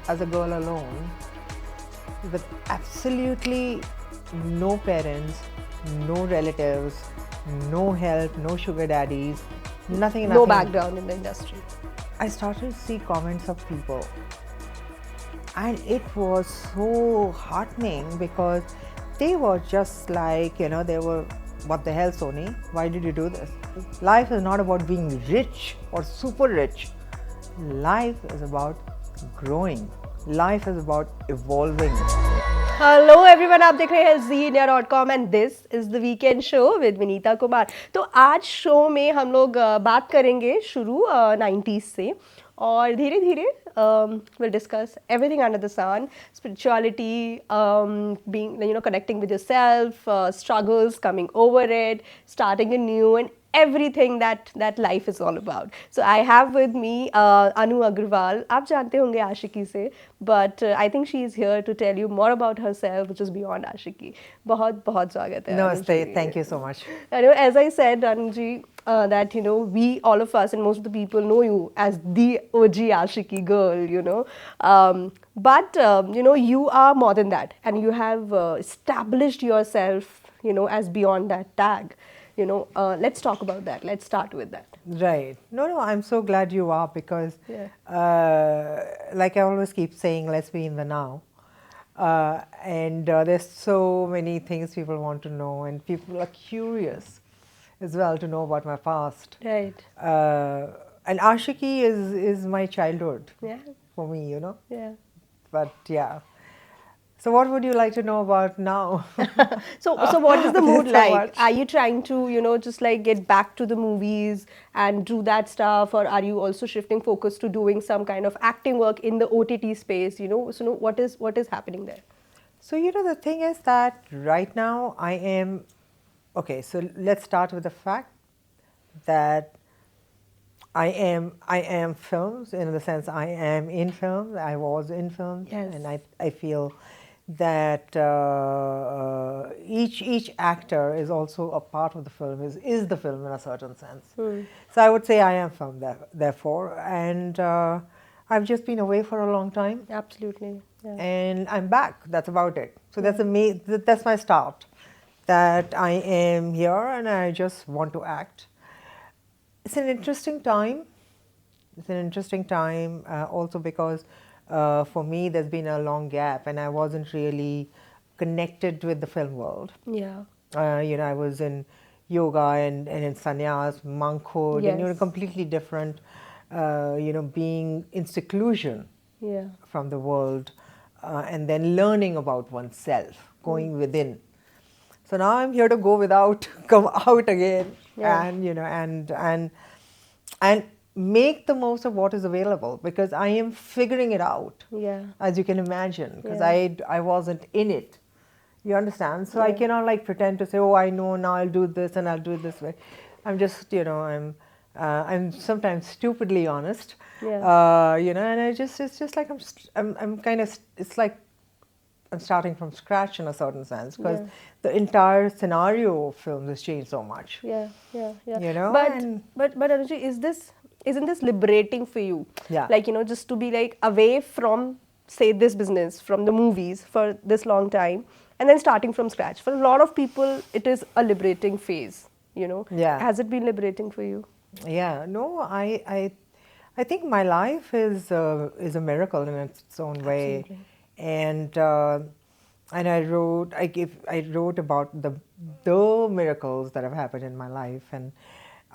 as a girl alone, with absolutely no parents, no relatives, no help, no sugar daddies, nothing. No background in the industry. I started to see comments of people, and it was so heartening because they were just like, they were, what the hell, Sony? Why did you do this? Life is not about being rich or super rich. Life is about growing. Life is about evolving. Hello everyone, आप देख रहे हैं India.com and this is the weekend show with Vinita Kumar. तो आज show में हम लोग बात करेंगे शुरू 90s से और धीरे धीरे we'll discuss everything under the sun, spirituality, being connecting with yourself, struggles, coming over it, starting anew, and everything that life is all about. So I have with me Anu Aggarwal. आप जानते होंगे आशिकी से, but I think she is here to tell you more about herself, which is beyond आशिकी. बहुत बहुत स्वागत है. Namaste, thank you so much. As I said, Anu ji, that we, all of us and most of the people know you as the OG Aashiqui girl, but you are more than that, and you have established yourself, as beyond that tag. Let's talk about that. Let's start with that. Right. No, I'm so glad you are because, like I always keep saying, let's be in the now. And there's so many things people want to know, and people are curious as well to know about my past. Right. And Aashiqui is my childhood. Yeah. For me, Yeah. But yeah. So what would you like to know about now? So what is the mood So like? much. Are you trying to, just like get back to the movies and do that stuff, or are you also shifting focus to doing some kind of acting work in the OTT space? So what is happening there? So the thing is that right now I am, okay, so let's start with the fact that I am films, in the sense I am in films, I was in films. Yes. And I feel that each actor is also a part of the film, is the film in a certain sense. So I would say I am film therefore, and I've just been away for a long time. Absolutely. Yeah. And I'm back. That's about it. So that's my start. That I am here and I just want to act. It's an interesting time. It's an interesting time also because for me there's been a long gap and I wasn't really connected with the film world. Yeah. I was in yoga and in sannyas, monkhood, Yes. and completely different. Being in seclusion. Yeah. From the world, and then learning about oneself, going within. So now I'm here to go without, come out again, and and make the most of what is available because I am figuring it out. Yeah. As you can imagine, because Yeah. I wasn't in it. You understand? So I cannot like pretend to say, oh, I know now. I'll do this and I'll do it this way. I'm just, I'm sometimes stupidly honest. Yeah. And it's just like I'm kind of, it's like I'm starting from scratch in a certain sense because the entire scenario of films has changed so much. Yeah. But But Anuji, isn't this liberating for you? Yeah. Like, just to be like away from, say, this business, from the movies for this long time, and then starting from scratch. For a lot of people, it is a liberating phase, Yeah. Has it been liberating for you? Yeah, no, I think my life is a miracle in its own way. Absolutely. And I wrote about the miracles that have happened in my life, and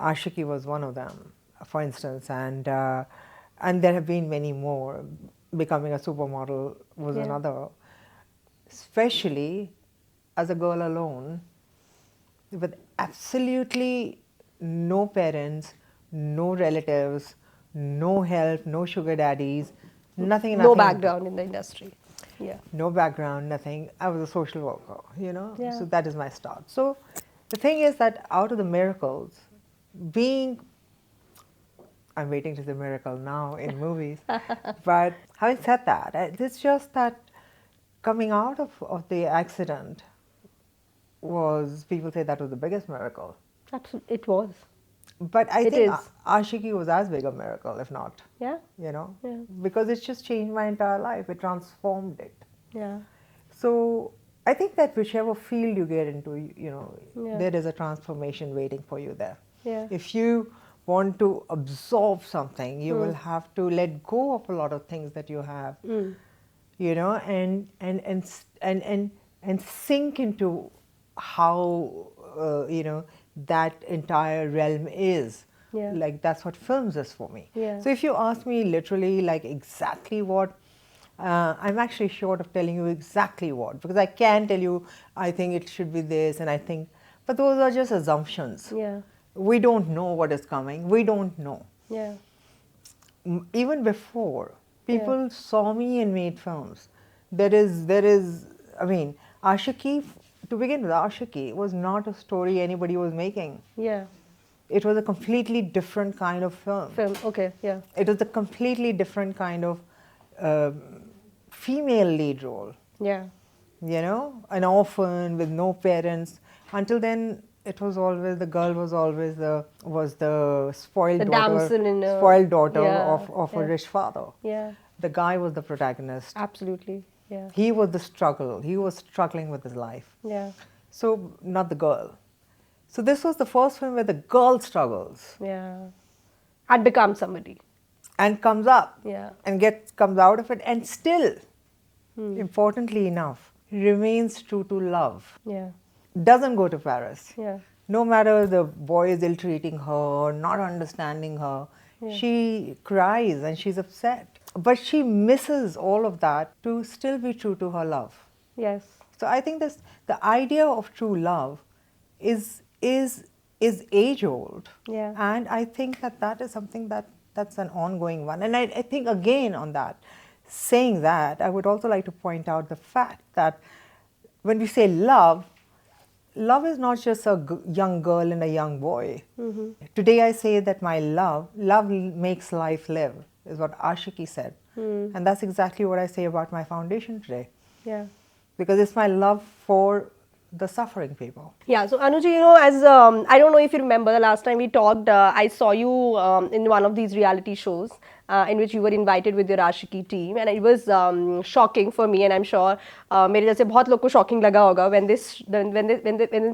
Aashiqui was one of them, for instance, and there have been many more. Becoming a supermodel was another, especially as a girl alone, with absolutely no parents, no relatives, no help, no sugar daddies, nothing. No background in the industry. Yeah. No background, nothing. I was a social worker, Yeah. So that is my start. So the thing is that out of the miracles, I'm waiting to see miracle now in movies. But having said that, it's just that coming out of the accident people say that was the biggest miracle. It was. But I It think is. Aashiqui was as big a miracle, if not, Yeah. Yeah. because it's just changed my entire life. It transformed it. Yeah. So I think that whichever field you get into, Yeah. there is a transformation waiting for you there. Yeah. If you want to absorb something, you will have to let go of a lot of things that you have, and sink into how that entire realm is. Yeah. Like that's what films is for me. Yeah. So if you ask me literally like exactly what, I'm actually short of telling you exactly what, because I can tell you I think it should be this and I think, but those are just assumptions. Yeah. We don't know what is coming. We don't know. Yeah. Even before people saw me and made films, there is I mean, Aashiqui, to begin with, Aashiqui was not a story anybody was making. Yeah. It was a completely different kind of film. Film. Okay. Yeah. It was a completely different kind of um female lead role. Yeah. An orphan with no parents. Until then, it was always the girl was always the spoiled The daughter, damsel in a, spoiled daughter yeah, of a rich father. Yeah. The guy was the protagonist. Absolutely. Yeah. He was the struggle. He was struggling with his life. Yeah. So not the girl. So this was the first film where the girl struggles Yeah. Had become somebody. and comes up Yeah. and comes out of it and still, importantly enough, remains true to love. Yeah. Doesn't go to Paris. Yeah. No matter the boy is ill-treating her, not understanding her, she cries and she's upset. But she misses all of that to still be true to her love. Yes. So I think the idea of true love is age old. Yeah. And I think that is something that's an ongoing one. And I think again on that, saying that, I would also like to point out the fact that when we say love is not just a young girl and a young boy. Today I say that my love makes life live, is what Aashiqui said. And that's exactly what I say about my foundation today. Yeah. Because it's my love for the suffering people. Yeah, so Anuji, as I don't know if you remember the last time we talked, I saw you in one of these reality shows in which you were invited with your Aashiqui team, and it was shocking for me, and I'm sure मेरे जैसे बहुत लोग को shocking लगा होगा when they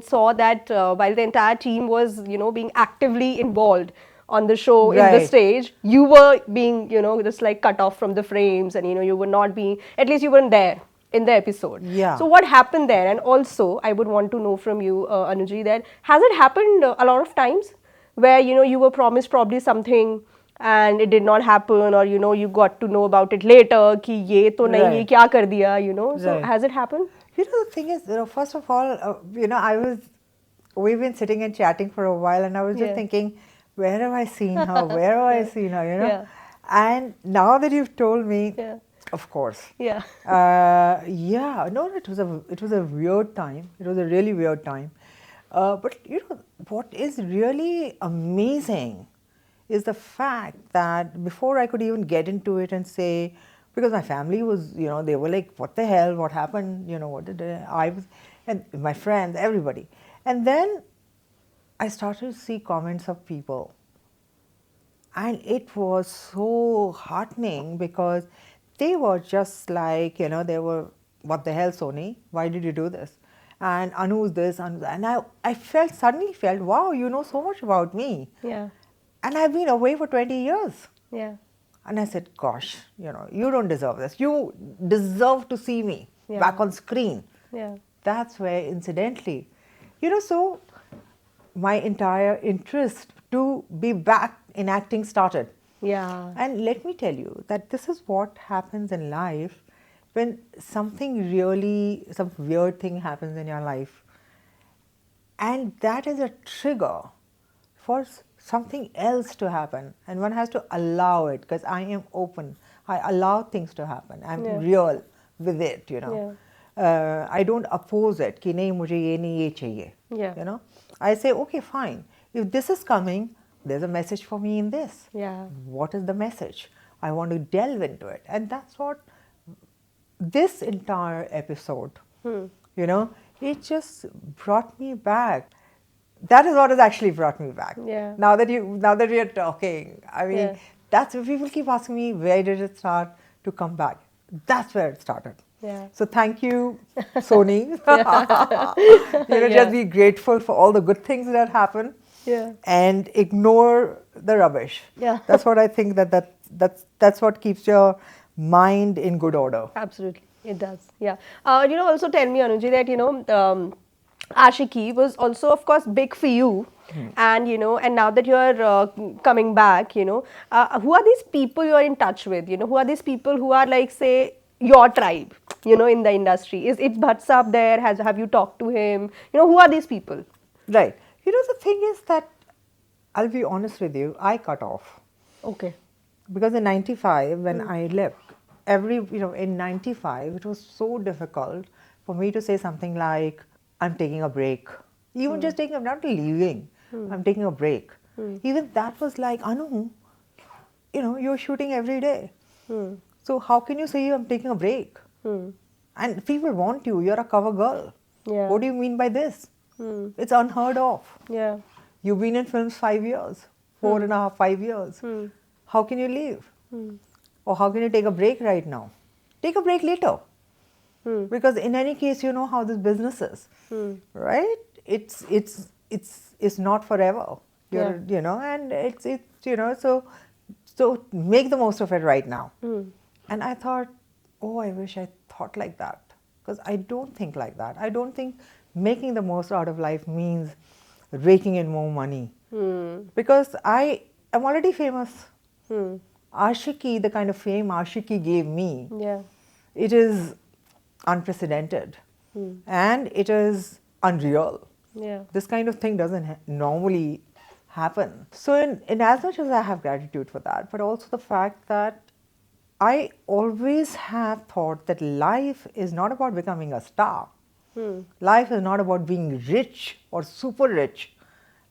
saw that while the entire team was being actively involved on the show, in the Right. stage, you were being just like cut off from the frames, and you were not being, at least you weren't there in the episode. Yeah. So what happened there? And also, I would want to know from you, Anuji, that has it happened a lot of times where you were promised probably something and it did not happen, or you got to know about it later कि ये तो नहीं, ये Right. क्या कर दिया, So Right. has it happened? The thing is, first of all, we've been sitting and chatting for a while, and I was just Yeah. thinking, where have I seen her? Where have I seen her? Yeah. And now that you've told me, Yeah. of course. Yeah. No, it was a weird time. It was a really weird time. But what is really amazing is the fact that before I could even get into it and say, because my family was, they were like, what the hell, what happened, what did I was, and my friends, everybody. And then I started to see comments of people. And it was so heartening because they were just like, they were, what the hell, Sony? Why did you do this? And Anu's this, Anu's that. And I suddenly felt, wow, you know so much about me. Yeah. And I've been away for 20 years. Yeah. And I said, gosh, you don't deserve this. You deserve to see me back on screen. Yeah. That's where, incidentally, so my entire interest to be back in acting started. Yeah. And let me tell you that this is what happens in life when some weird thing happens in your life. And that is a trigger for something else to happen. And one has to allow it, because I am open. I allow things to happen. I'm real with it, I don't oppose it. Ki nahi, mujhe ye nahi, ye chahiye. Yeah. I say, okay, fine. If this is coming, there's a message for me in this. Yeah. What is the message? I want to delve into it. And that's what this entire episode, it just brought me back. that is what has actually brought me back. Yeah. Now that we are talking, I mean, Yeah. that's people keep asking me, where did it start to come back? That's where it started. Yeah. So thank you, Sony. Yeah. Just be grateful for all the good things that happen, Yeah. and ignore the rubbish. Yeah. That's what I think. That's what keeps your mind in good order. Absolutely, it does. Yeah. Also tell me, Anuji, that Ashiki was also, of course, big for you, and and now that you're coming back, who are these people you are in touch with? Who are these people who are like, say, your tribe? In the industry, is it Bhatsab there? Have you talked to him? Who are these people? Right. The thing is that, I'll be honest with you, I cut off. Okay. Because in 95, when I left, in 95, it was so difficult for me to say something like, I'm taking a break. Even just taking, I'm not leaving, I'm taking a break. Even that was like, Anu, you're shooting every day. So how can you say I'm taking a break? And people want you, you're a cover girl. Yeah. What do you mean by this? It's unheard of. Yeah. You've been in films 5 years, 4.5, 5 years. How can you leave? Or how can you take a break right now? Take a break later. Because in any case, you know how this business is, right? It's not forever. And so make the most of it right now. And I thought, oh, I wish I thought like that, because I don't think like that. I don't think making the most out of life means raking in more money, because I am already famous. Aashiqui, the kind of fame Aashiqui gave me, Yeah. it is unprecedented, and it is unreal. Yeah. This kind of thing doesn't normally happen. So in as much as I have gratitude for that, but also the fact that I always have thought that life is not about becoming a star. Life is not about being rich or super rich.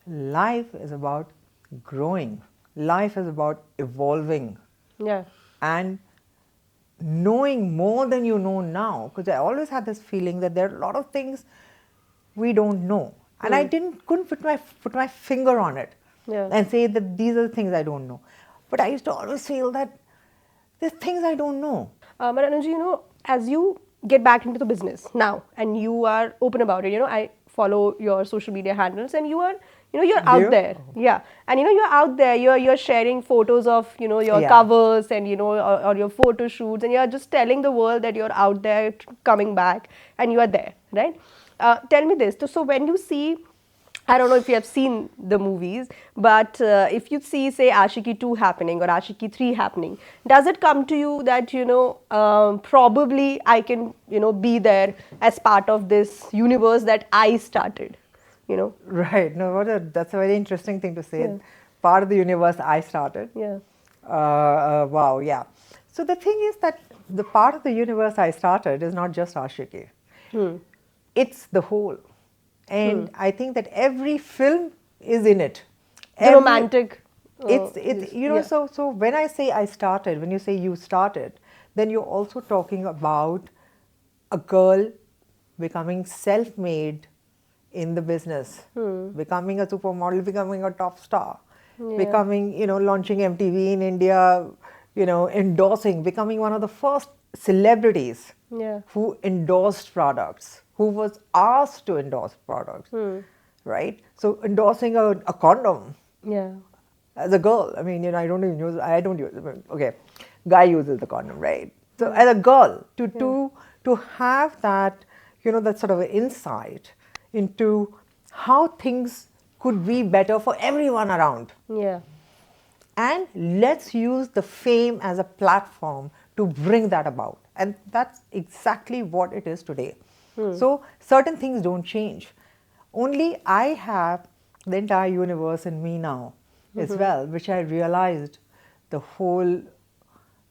Life is about growing. Life is about evolving. Yeah. And knowing more than you know now, because I always had this feeling that there are a lot of things we don't know, and I couldn't put my finger on it, Yeah. and say that these are the things I don't know. But I used to always feel that there's things I don't know. But Anuji, as you get back into the business now and you are open about it, I follow your social media handles and you are, you're out You? there. Yeah. And, you're out there, you're sharing photos of, your Yeah. covers and, or your photo shoots, and you're just telling the world that you're out there coming back and you are there, right? Tell me this. So when you see, I don't know if you have seen the movies, but if you see, say, Aashiqui 2 happening or Aashiqui 3 happening, does it come to you that, probably I can, be there as part of this universe that I started, Right. No, that's a very interesting thing to say. Yeah. Part of the universe I started. Yeah. Wow, yeah. So the thing is that the part of the universe I started is not just Aashiqui. It's the whole. And I think that every film is in it. The romantic. Yeah. So when I say I started, when you say you started, then you're also talking about a girl becoming self-made in the business, becoming a supermodel, becoming a top star, becoming, launching MTV in India, endorsing, becoming one of the first celebrities Yeah. who endorsed products, who was asked to endorse products, right? So endorsing a condom Yeah. as a girl, I mean, I don't even use, I don't use it. Okay, guy uses the condom, right? So as a girl, to have that, that sort of insight into how things could be better for everyone around. Yeah. And let's use the fame as a platform to bring that about. And that's exactly what it is today. So certain things don't change. Only I have the entire universe in me now as well, which I realized the whole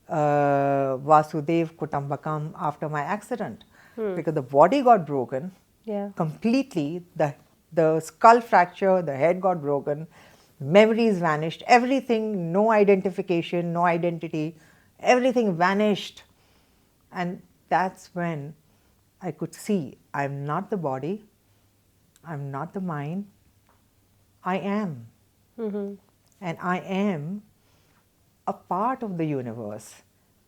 Vasudev Kutambakam after my accident. Because the body got broken Yeah. completely, the skull fracture, the head got broken, memories vanished, everything, no identification, no identity, everything vanished. And that's when I could see I'm not the body, I'm not the mind, I am. And I am a part of the universe.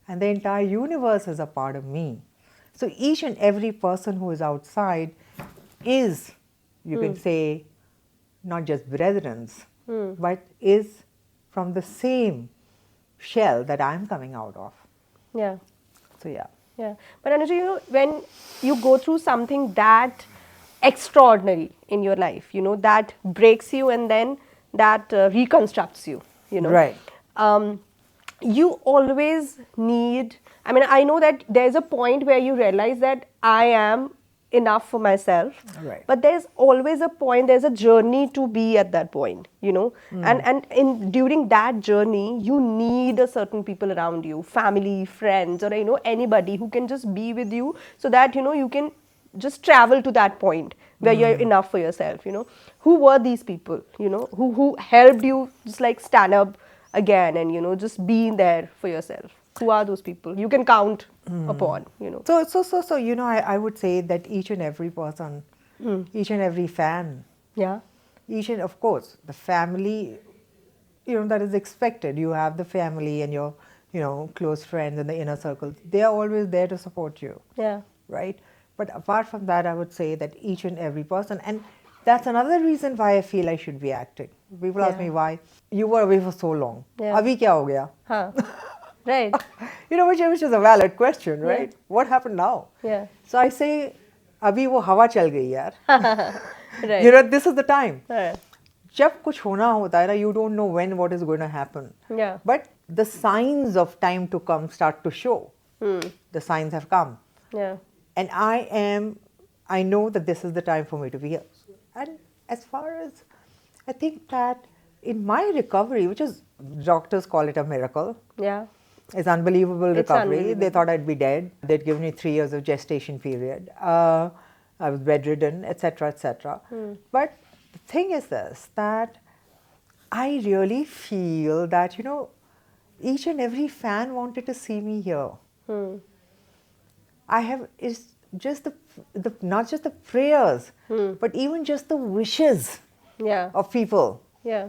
And the entire universe is a part of me. So each and every person who is outside is, you can say, not just brethren, but is from the same shell that I'm coming out of. Yeah. So yeah. Yeah. But Anuji, when you go through something that extraordinary in your life, that breaks you and then that reconstructs you, Right. You always need, I mean, I know that there's a point where you realize that I am enough for myself, Right. but there's always a point, there's a journey to be at that point, and during that journey you need a certain people around you, family, friends, or anybody who can just be with you so that you can just travel to that point where you're enough for yourself. Who were these people, who helped you just like stand up again and just being there for yourself? Who are those people you can count upon? So I would say that each and every person, each and every fan, Yeah. each and of course the family, that is expected. You have the family and your close friends and the inner circle. They are always there to support you. Yeah. Right? But apart from that, I would say that each and every person, and that's another reason why I feel I should be acting. People ask me why you were away for so long. Yeah. Abhi kya ho gaya? Huh. Right. Which is a valid question, right? Yeah. What happened now? Yeah. So I say, abhi wo hawa chal gayi yaar. Right. This is the time. Right. जब कुछ होना होता है ना, you don't know when what is going to happen. Yeah. But the signs of time to come start to show. The signs have come. Yeah. And I know that this is the time for me to be here. And as far as, I think that in my recovery, which is, doctors call it a miracle. Yeah. It's unbelievable recovery. Unbelievable. They thought I'd be dead. They'd given me 3 years of gestation period. I was bedridden, etc., etc. But the thing is this, that I really feel that, each and every fan wanted to see me here. It's just the not just the prayers, but even just the wishes of people. Yeah.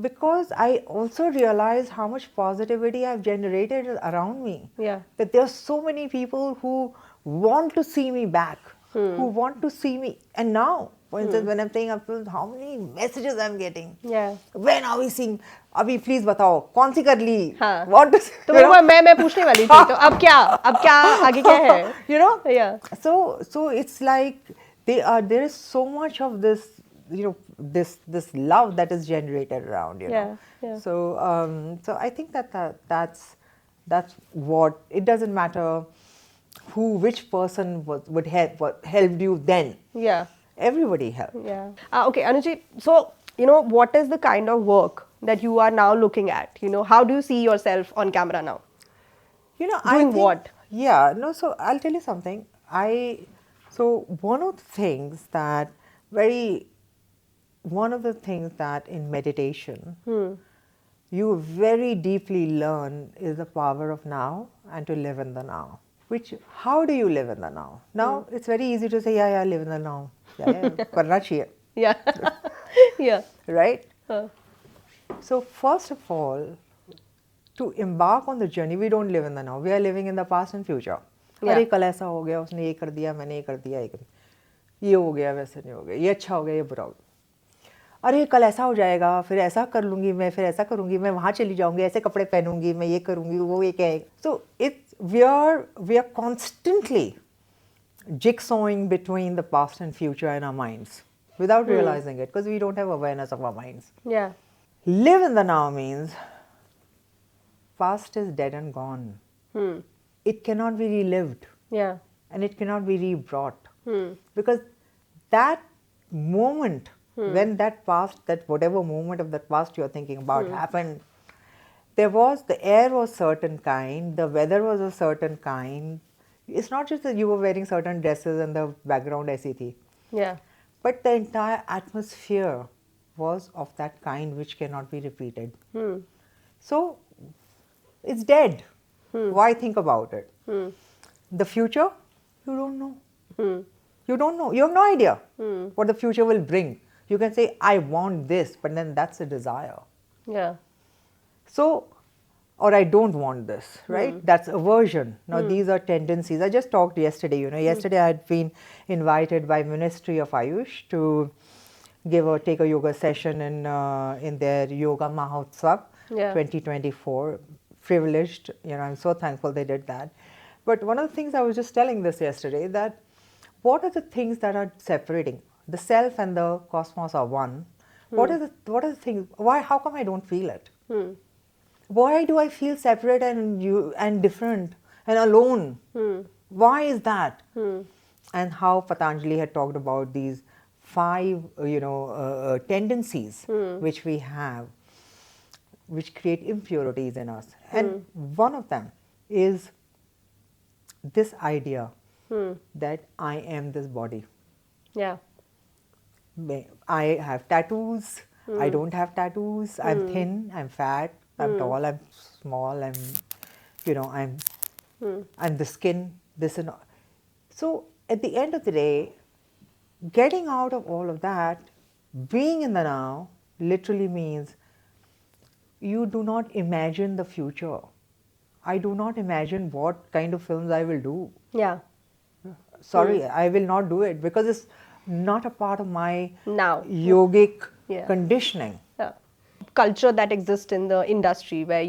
Because I also realize how much positivity I've generated around me. Yeah. That there are so many people who want to see me back, who want to see me. And now, for instance, when I'm playing up films, how many messages I'm getting. Yeah. When are we seeing? Abhi please बताओ कौन सी कर ली? हाँ. What to तो मैं पूछने वाली थी, तो अब क्या आगे क्या है? Yeah. So it's like there is so much of this, this love that is generated around, Yeah, yeah. So I think that's what, it doesn't matter which person would helped you then. Yeah. Everybody helped. Yeah. Okay, Anuji, so what is the kind of work that you are now looking at? How do you see yourself on camera now? Doing what? Yeah, no, so I'll tell you something. So one of the things that in meditation, you very deeply learn is the power of now and to live in the now. How do you live in the now? Now, it's very easy to say, yeah, live in the now. Yeah, karna chahiye. Yeah. Yeah. Right? So first of all, to embark on the journey, we don't live in the now. We are living in the past and future. Yeah. अरे कल ऐसा हो गया, उसने ये कर दिया, मैंने ये कर दिया, ये हो गया, वैसे नहीं हो गया, ये अच्छा हो गया, ये बुरा हो गया। अरे कल ऐसा हो जाएगा, फिर ऐसा कर लूँगी मैं, फिर ऐसा करूँगी मैं, वहाँ चली जाऊँगी, ऐसे कपड़े पहनूँगी, मैं ये करूँगी, वो ये कहेगा. So we are constantly jigsawing between the past and future in our minds without realizing it, because we don't have awareness of our minds. Yeah. Live in the now means past is dead and gone. It cannot be relived. Yeah. And it cannot be rebrought. Because that moment, when that past, that whatever moment of that past you're thinking about happened, the air was certain kind, the weather was a certain kind. It's not just that you were wearing certain dresses and the background aisi thi. Yeah. But the entire atmosphere was of that kind which cannot be repeated. So, it's dead. Why think about it? The future, you don't know. You don't know. You have no idea what the future will bring. You can say, I want this, but then that's a desire. Yeah. So, or I don't want this, right? That's aversion. Now, these are tendencies. I just talked yesterday, yesterday I had been invited by Ministry of Ayush to take a yoga session in their Yoga Mahotsav 2024. Privileged, I'm so thankful they did that. But one of the things I was just telling this yesterday, that what are the things that are separating? The self and the cosmos are one. What are the things? How come I don't feel it? Why do I feel separate and different and alone? Why is that? And how Patanjali had talked about these 5, tendencies which we have, which create impurities in us. And one of them is this idea that I am this body. Yeah. I have tattoos. I don't have tattoos. I'm thin. I'm fat. I'm tall. I'm small. I'm the skin. This and all. So at the end of the day, getting out of all of that, being in the now, literally means you do not imagine the future. I do not imagine what kind of films I will do. Yeah. Sorry, I will not do it because it's not a part of my now yogic conditioning. Yeah. Culture that exists in the industry where,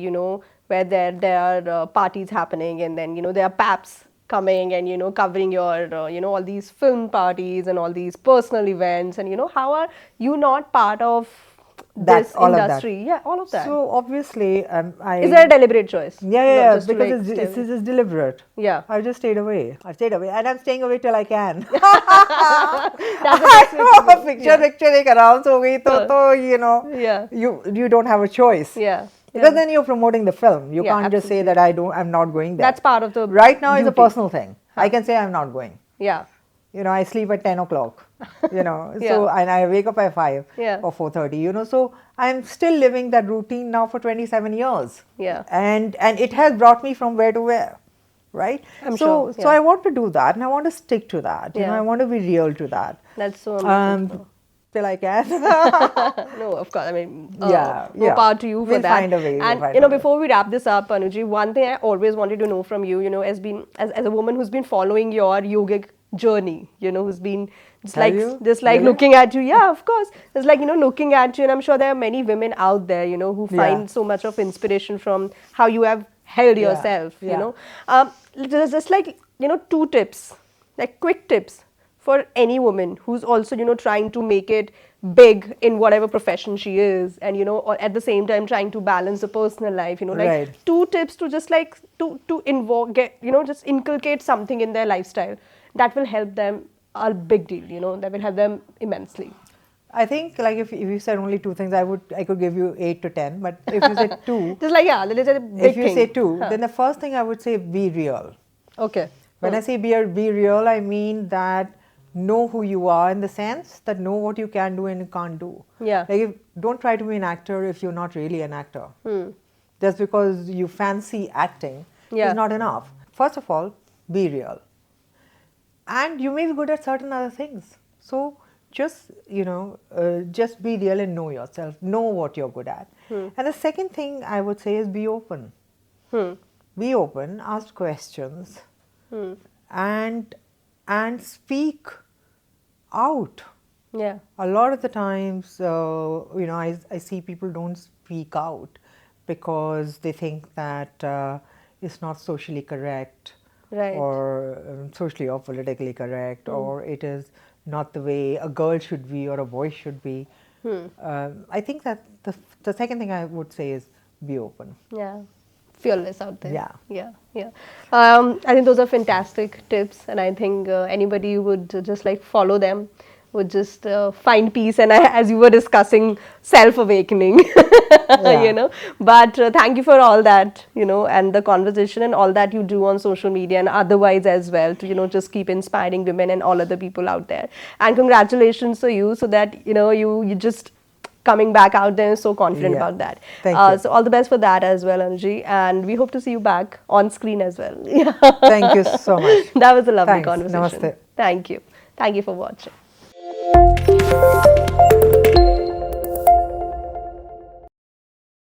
where there are parties happening, and then, there are paps coming and, covering your, all these film parties and all these personal events, and, how are you not part of this industry? Yeah, all of that. So obviously, is there a deliberate choice? Yeah, because it's deliberate. Yeah, I've just stayed away. And I'm staying away till I can. Picture एक around हो गई तो you don't have a choice. Yeah. Because then you're promoting the film. You can't just say that I'm not going there. That's part of the right now is a personal thing. I can say I'm not going. Yeah. I sleep at 10 o'clock, so, and I wake up at 5 or 4:30, so I'm still living that routine now for 27 years. Yeah. And it has brought me from where to where, right? I'm sure. So I want to do that, and I want to stick to that. I want to be real to that. That's so amazing. Till I can. No, of course. I mean, more power to you for that. Find a way. And before we wrap this up, Anuji, one thing I always wanted to know from you, as a woman who's been following your yogic journey, who's been just like looking at you. Yeah, of course. It's like, looking at you, and I'm sure there are many women out there, who find so much of inspiration from how you have held yourself, just like, 2 tips, like quick tips for any woman who's also, trying to make it big in whatever profession she is, and, or at the same time trying to balance the personal life, like 2 tips to just like to just inculcate something in their lifestyle that will help them a big deal, that will help them immensely. I think, like, if you said only 2 things, I could give you 8 to 10, but if you say 2, just like, let's say a big if you say 2, then the first thing I would say, be real. Okay. When I say be real, I mean that know who you are, in the sense that know what you can do and you can't do. Yeah. Like, don't try to be an actor if you're not really an actor. Just because you fancy acting is not enough. First of all, be real. And you may be good at certain other things. So just, just be real and know yourself. Know what you're good at. And the second thing I would say is be open. Be open, ask questions, and speak out. Yeah. A lot of the times, I see people don't speak out because they think that it's not socially correct. Right. Or socially or politically correct, or it is not the way a girl should be or a boy should be. I think that the second thing I would say is be open. Yeah. Fearless out there. Yeah. I think those are fantastic tips, and I think anybody would just like follow them, would just find peace, and as you were discussing, self-awakening, But thank you for all that, and the conversation and all that you do on social media and otherwise as well to, just keep inspiring women and all other people out there. And congratulations to you, so that, you just coming back out there so confident about that. Thank you. So all the best for that as well, Anuji, and we hope to see you back on screen as well. Thank you so much. That was a lovely conversation. Namaste. Thank you for watching.